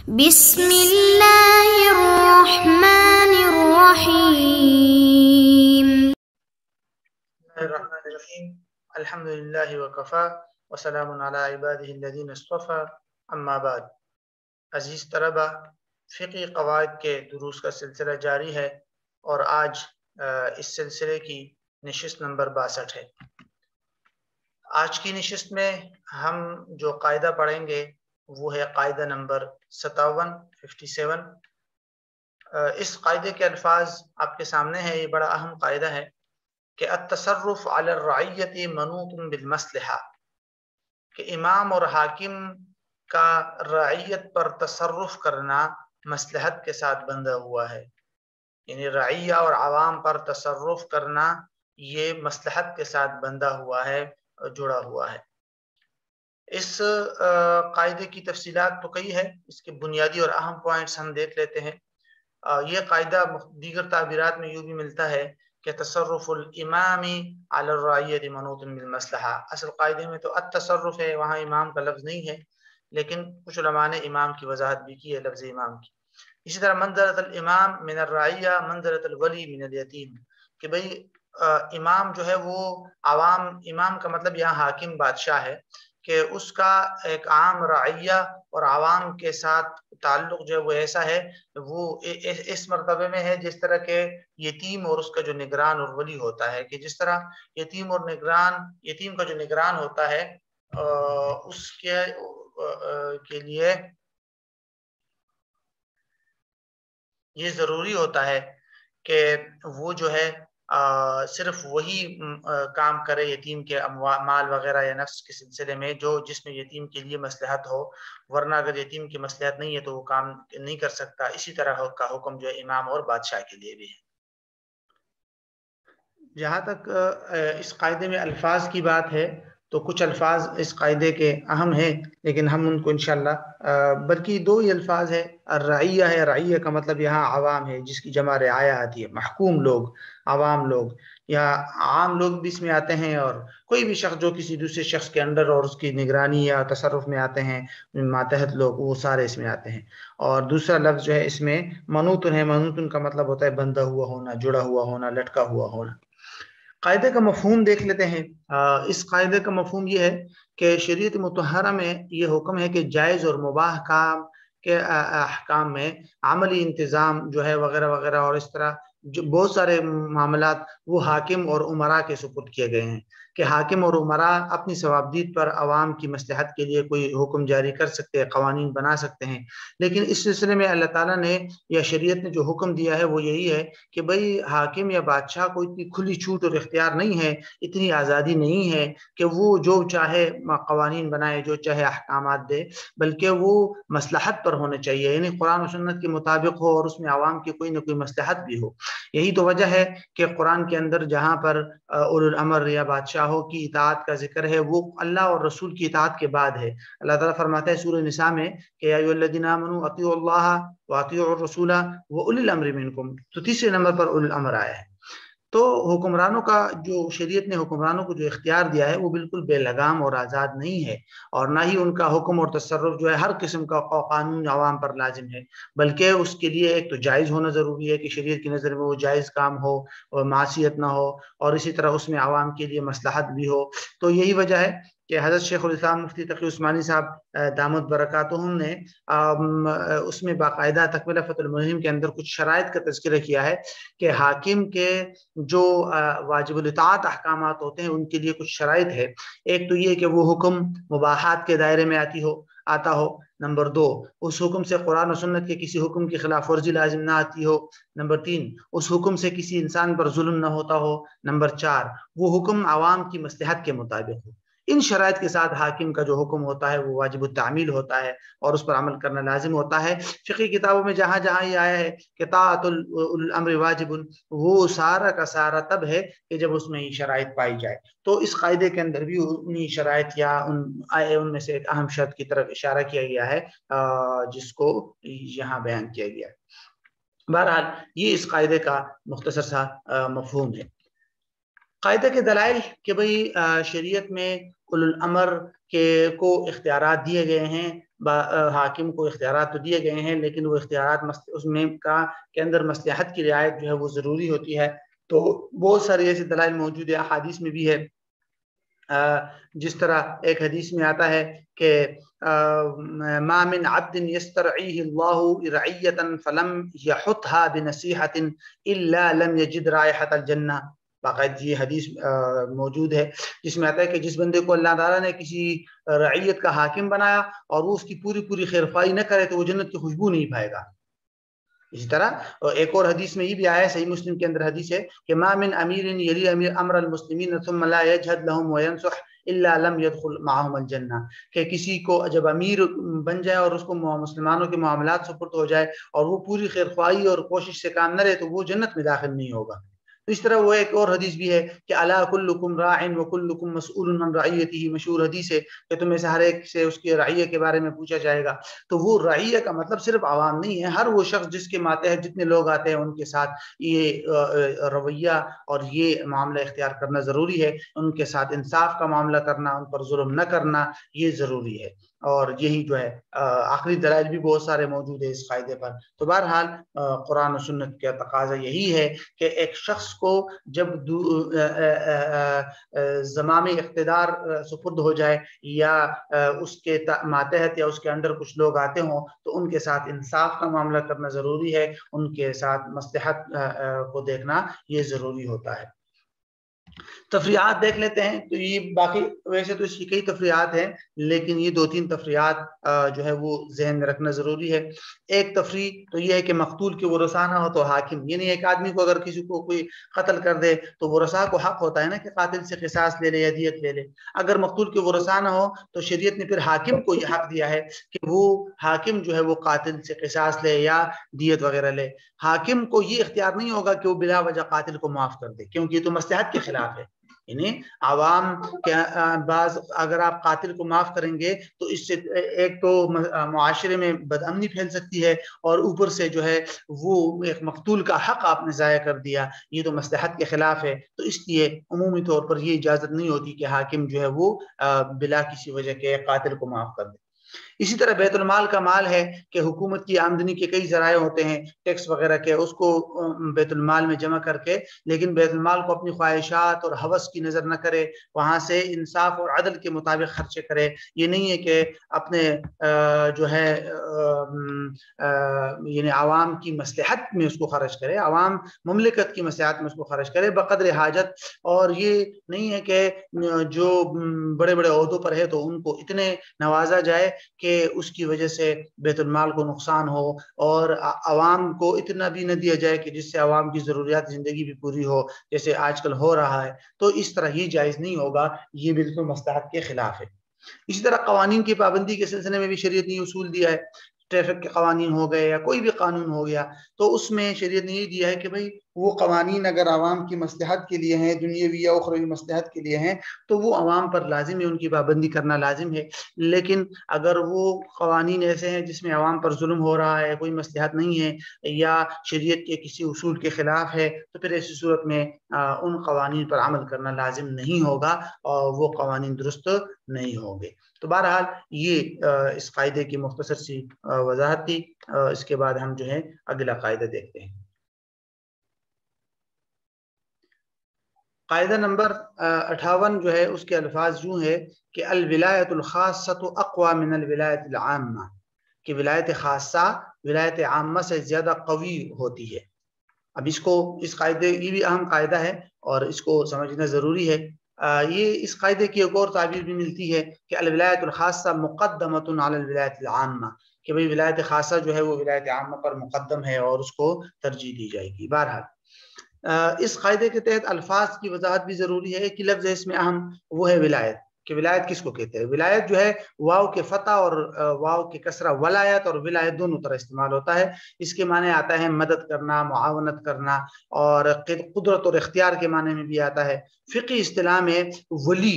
بسم اللہ الرحمن الرحیم۔ الرحمن الرحیم الحمد للہ وکفا وسلام علی عبادہ الذین اصطفی اما بعد۔ عزیز طلبہ، فقہی قواعد کے دروس کا سلسلہ جاری ہے اور آج اس سلسلے کی نشست نمبر 62 ہے۔ آج کی نشست میں ہم جو قاعدہ پڑھیں گے وہ ہے قاعدہ نمبر 57 اس قاعدے کے الفاظ آپ کے سامنے ہے۔ یہ بڑا اہم قاعدہ ہے کہ التصرف علی الرعیت منوط بالمصلحہ، کہ امام اور حاکم کا رعیت پر تصرف کرنا مصلحت کے ساتھ بندھا ہوا ہے، یعنی رعیہ اور عوام پر تصرف کرنا یہ مصلحت کے ساتھ بندھا ہوا ہے، جڑا ہوا ہے۔ اس قاعدے کی تفصیلات تو کئی ہے، اس کے بنیادی اور اہم پوائنٹس ہم دیکھ لیتے ہیں۔ یہ قاعدہ دیگر تعبیرات میں یوں بھی ملتا ہے کہ تصرف الامام علی الرعیت منوط بالمصلحہ۔ اصل قاعدے میں تو التصرف ہے، وہاں امام کا لفظ نہیں ہے، لیکن کچھ علماء نے امام کی وضاحت بھی کی ہے لفظ امام کی۔ اسی طرح منزلۃ الامام من الرعیہ منزلۃ الولی من الیتیم، کہ بھئی امام جو ہے وہ عوام، امام کا مطلب یہاں حاکم بادشاہ ہے، کہ اس کا ایک عام رعیہ اور عوام کے ساتھ تعلق جو ہے وہ ایسا ہے، وہ اس مرتبے میں ہے جس طرح کے یتیم اور اس کا جو نگران اور ولی ہوتا ہے، کہ جس طرح یتیم کا جو نگران ہوتا ہے اس کے لیے یہ ضروری ہوتا ہے کہ وہ جو ہے صرف وہی کام کرے یتیم کے مال وغیرہ یا نفس کے سلسلے میں جس میں یتیم کے لیے مصلحت ہو، ورنہ اگر یتیم کی مصلحت نہیں ہے تو وہ کام نہیں کر سکتا۔ اسی طرح کا حکم جو ہے امام اور بادشاہ کے لیے بھی ہے۔ جہاں تک اس قاعدے میں الفاظ کی بات ہے تو کچھ الفاظ اس قاعدے کے اہم ہیں، لیکن ہم ان کو انشاءاللہ بلکہ دو ہی الفاظ ہے۔ الرعیہ ہے، رعیہ کا مطلب یہاں عوام ہے، جس کی جمع رعایا آتی ہے، محکوم لوگ، عوام لوگ، یا عام لوگ بھی اس میں آتے ہیں، اور کوئی بھی شخص جو کسی دوسرے شخص کے انڈر اور اس کی نگرانی یا تصرف میں آتے ہیں، ماتحت لوگ، وہ سارے اس میں آتے ہیں۔ اور دوسرا لفظ جو ہے اس میں منوطن ہے، منوطن کا مطلب ہوتا ہے بندھا ہوا ہونا، جڑا ہوا ہونا، لٹکا ہوا ہونا۔ قاعدے کا مفہوم دیکھ لیتے ہیں۔ اس قاعدے کا مفہوم یہ ہے کہ شریعت مطہرہ میں یہ حکم ہے کہ جائز اور مباح کام کے احکام میں عملی انتظام جو ہے وغیرہ وغیرہ، اور اس طرح جو بہت سارے معاملات وہ حاکم اور امراء کے سپرد کیے گئے ہیں، کہ حاکم اور امراء اپنی ثوابدید پر عوام کی مصلحت کے لیے کوئی حکم جاری کر سکتے ہیں، قوانین بنا سکتے ہیں۔ لیکن اس سلسلے میں اللہ تعالیٰ نے یا شریعت نے جو حکم دیا ہے وہ یہی ہے کہ بھئی حاکم یا بادشاہ کو اتنی کھلی چھوٹ اور اختیار نہیں ہے، اتنی آزادی نہیں ہے کہ وہ جو چاہے قوانین بنائے، جو چاہے احکامات دے، بلکہ وہ مصلحت پر ہونے چاہیے، یعنی قرآن و سنت کے مطابق ہو اور اس میں عوام کی کوئی نہ کوئی مصلحت بھی ہو۔ یہی تو وجہ ہے کہ قرآن کے اندر جہاں پر اولو الامر یا بادشاہوں کی اطاعت کا ذکر ہے وہ اللہ اور رسول کی اطاعت کے بعد ہے۔ اللہ تعالیٰ فرماتا ہے سورہ نساء میں کہ یا ایھا الذین آمنوا اطیعوا اللہ واطیعوا الرسول واولی الامر منکم، تو تیسرے نمبر پر اولو الامر آیا ہے۔ تو حکمرانوں کا جو شریعت نے حکمرانوں کو جو اختیار دیا ہے وہ بالکل بے لگام اور آزاد نہیں ہے، اور نہ ہی ان کا حکم اور تصرف جو ہے ہر قسم کا قانون عوام پر لازم ہے، بلکہ اس کے لیے ایک تو جائز ہونا ضروری ہے کہ شریعت کی نظر میں وہ جائز کام ہو اور معصیت نہ ہو، اور اسی طرح اس میں عوام کے لیے مصلحت بھی ہو۔ تو یہی وجہ ہے کہ حضرت شیخ الاسلام مفتی تقی عثمانی صاحب دامت برکاتہم نے اس میں باقاعدہ تکملہ فتح الملہم کے اندر کچھ شرائط کا تذکرہ کیا ہے کہ حاکم کے جو واجب الاطاعت احکامات ہوتے ہیں ان کے لیے کچھ شرائط ہے۔ ایک تو یہ کہ وہ حکم مباحات کے دائرے میں آتا ہو۔ نمبر 2، اس حکم سے قرآن و سنت کے کسی حکم کی خلاف ورزی لازم نہ آتی ہو۔ نمبر 3، اس حکم سے کسی انسان پر ظلم نہ ہوتا ہو۔ نمبر 4، وہ حکم عوام کی مصلحت کے مطابق ہو۔ ان شرائط کے ساتھ حاکم کا جو حکم ہوتا ہے وہ واجب التعمیل ہوتا ہے اور اس پر عمل کرنا لازم ہوتا ہے۔ فقہی کتابوں میں جہاں جہاں یہ آیا ہے کہ طاعت الامر واجب، وہ سارا کا سارا تب ہے کہ جب اس میں یہ شرائط پائی جائے۔ تو اس قاعدے کے اندر بھی انہی شرائط یا ان میں سے ایک اہم شرط کی طرف اشارہ کیا گیا ہے جس کو یہاں بیان کیا گیا ہے۔ بہرحال یہ اس قاعدے کا مختصر سا مفہوم ہے۔ قاعدہ کے دلائل کہ بھئی شریعت میں اولو الامر کو اختیارات دیے گئے ہیں، حاکم کو اختیارات تو دیے گئے ہیں، لیکن وہ اختیارات اس میں کے اندر مصلحت کی رعایت جو ہے وہ ضروری ہوتی ہے۔ تو بہت سارے ایسے دلائل موجود ہیں، احادیث میں بھی ہے، جس طرح ایک حدیث میں آتا ہے کہ ما من عبد يسترعيه الله رعية فلم يحطها بنصيحة الا لم يجد رائحة الجنة۔ باقاعدہ یہ حدیث موجود ہے جس میں آتا ہے کہ جس بندے کو اللہ تعالیٰ نے کسی رعیت کا حاکم بنایا اور وہ اس کی پوری پوری خیرخواہی نہ کرے تو وہ جنت کی خوشبو نہیں پائے گا۔ اسی طرح ایک اور حدیث میں یہ بھی آیا ہے، صحیح مسلم کے اندر حدیث ہے کہ ما من امیر یلی امر المسلمین ثم لا یجہد لهم وینصح الا لم يدخل معهم الجنہ، کہ کسی کو جب امیر بن جائے اور اس کو مسلمانوں کے معاملات سپرد ہو جائے اور وہ پوری خیرخواہی اور کوشش سے کام نہ رہے تو وہ جنت میں داخل نہیں ہوگا۔ تو اس طرح وہ ایک اور حدیث بھی ہے کہ الا کلکم راع وکلکم مسئول عن رعیتہ، مشہور حدیث ہے کہ تمہیں سے ہر ایک سے اس کے رعیہ کے بارے میں پوچھا جائے گا۔ تو وہ رعیہ کا مطلب صرف عوام نہیں ہے، ہر وہ شخص جس کے ماتحت جتنے لوگ آتے ہیں ان کے ساتھ یہ رویہ اور یہ معاملہ اختیار کرنا ضروری ہے، ان کے ساتھ انصاف کا معاملہ کرنا، ان پر ظلم نہ کرنا، یہ ضروری ہے۔ اور یہی جو ہے آخری دلائل بھی بہت سارے موجود ہیں اس قاعدے پر۔ تو بہرحال قرآن و سنت کا تقاضا یہی ہے کہ ایک شخص کو جب زمام اقتدار سپرد ہو جائے یا اس کے ماتحت یا اس کے اندر کچھ لوگ آتے ہوں تو ان کے ساتھ انصاف کا معاملہ کرنا ضروری ہے، ان کے ساتھ مصلحت کو دیکھنا یہ ضروری ہوتا ہے۔ تفریحات دیکھ لیتے ہیں، تو یہ باقی ویسے تو اس کی کئی تفریحات ہیں لیکن یہ دو تین تفریحات جو ہے وہ ذہن میں رکھنا ضروری ہے۔ ایک تفریح تو یہ ہے کہ مقتول کے ورثہ نہ ہو تو حاکم، یعنی ایک آدمی کو اگر کسی کو کوئی قتل کر دے تو ورثہ کو حق ہوتا ہے نا کہ قاتل سے قصاص لے لے یا دیت لے لے۔ اگر مقتول کے ورثہ نہ ہو تو شریعت نے پھر حاکم کو یہ حق دیا ہے کہ وہ حاکم جو ہے وہ قاتل سے قصاص لے یا دیت وغیرہ لے۔ حاکم کو یہ اختیار نہیں ہوگا کہ وہ بلا وجہ قاتل کو معاف کر دے، کیونکہ یہ تو مصلحت کے خلاف ہے۔ یعنی عوام کے بعض اگر آپ قاتل کو معاف کریں گے تو اس سے ایک تو معاشرے میں بدامنی پھیل سکتی ہے اور اوپر سے جو ہے وہ ایک مقتول کا حق آپ نے ضائع کر دیا، یہ تو مصلحت کے خلاف ہے۔ تو اس لیے عمومی طور پر یہ اجازت نہیں ہوتی کہ حاکم جو ہے وہ بلا کسی وجہ کے قاتل کو معاف کر دے۔ اسی طرح بیت المال کا مال ہے کہ حکومت کی آمدنی کے کئی ذرائع ہوتے ہیں ٹیکس وغیرہ کے، اس کو بیت المال میں جمع کر کے، لیکن بیت المال کو اپنی خواہشات اور ہوس کی نظر نہ کرے، وہاں سے انصاف اور عدل کے مطابق خرچے کرے۔ یہ نہیں ہے کہ اپنے جو ہے یعنی عوام کی مصلحت میں اس کو خرچ کرے، عوام مملکت کی مصلحت میں اس کو خرچ کرے بقدر حاجت۔ اور یہ نہیں ہے کہ جو بڑے بڑے عہدوں پر ہے تو ان کو اتنے نوازا جائے کہ اس کی وجہ سے بیت المال کو نقصان ہو، اور عوام کو اتنا بھی نہ دیا جائے کہ جس سے عوام کی ضروریات زندگی بھی پوری ہو، جیسے آج کل ہو رہا ہے۔ تو اس طرح یہ جائز نہیں ہوگا، یہ بالکل مصلحت کے خلاف ہے۔ اسی طرح قوانین کی پابندی کے سلسلے میں بھی شریعت نے اصول دیا ہے، ٹریفک کے قوانین ہو گئے یا کوئی بھی قانون ہو گیا تو اس میں شریعت نے یہ دیا ہے کہ بھئی وہ قوانین اگر عوام کی مصلحت کے لیے ہیں، دنیاوی یا اخروی مصلحت کے لیے ہیں، تو وہ عوام پر لازم ہے، ان کی پابندی کرنا لازم ہے۔ لیکن اگر وہ قوانین ایسے ہیں جس میں عوام پر ظلم ہو رہا ہے، کوئی مصلحت نہیں ہے یا شریعت کے کسی اصول کے خلاف ہے، تو پھر ایسی صورت میں ان قوانین پر عمل کرنا لازم نہیں ہوگا اور وہ قوانین درست نہیں ہوں گے۔ تو بہرحال یہ اس قاعدے کی مختصر سی وضاحت تھی۔ اس کے بعد ہم جو ہے اگلا قاعدہ دیکھتے ہیں۔ قاعدہ نمبر 58 جو ہے اس کے الفاظ یوں ہے کہ الولایت الخاصۃ اقوی من الولایت العامہ، کہ ولایت خاصہ ولایت عامہ سے زیادہ قوی ہوتی ہے۔ اب اس قاعدے یہ بھی اہم قاعدہ ہے اور اس کو سمجھنا ضروری ہے۔ یہ اس قاعدے کی ایک اور تعبیر بھی ملتی ہے کہ الولایت الخاصہ مقدمۃ علی الولایت العامہ، کہ بھئی ولایت خاصہ جو ہے وہ ولایت عامہ پر مقدم ہے اور اس کو ترجیح دی جائے گی۔ بہرحال اس قاعدے کے تحت الفاظ کی وضاحت بھی ضروری ہے۔ کہ لفظ اس میں اہم وہ ہے ولایت، کہ ولایت کس کو کہتے ہیں۔ ولایت جو ہے واو کے فتح اور واو کے کسرہ، ولایت اور ولایت دونوں طرح استعمال ہوتا ہے۔ اس کے معنی آتا ہے مدد کرنا، معاونت کرنا، اور قدرت اور اختیار کے معنی میں بھی آتا ہے۔ فقہی اصطلاح میں ولی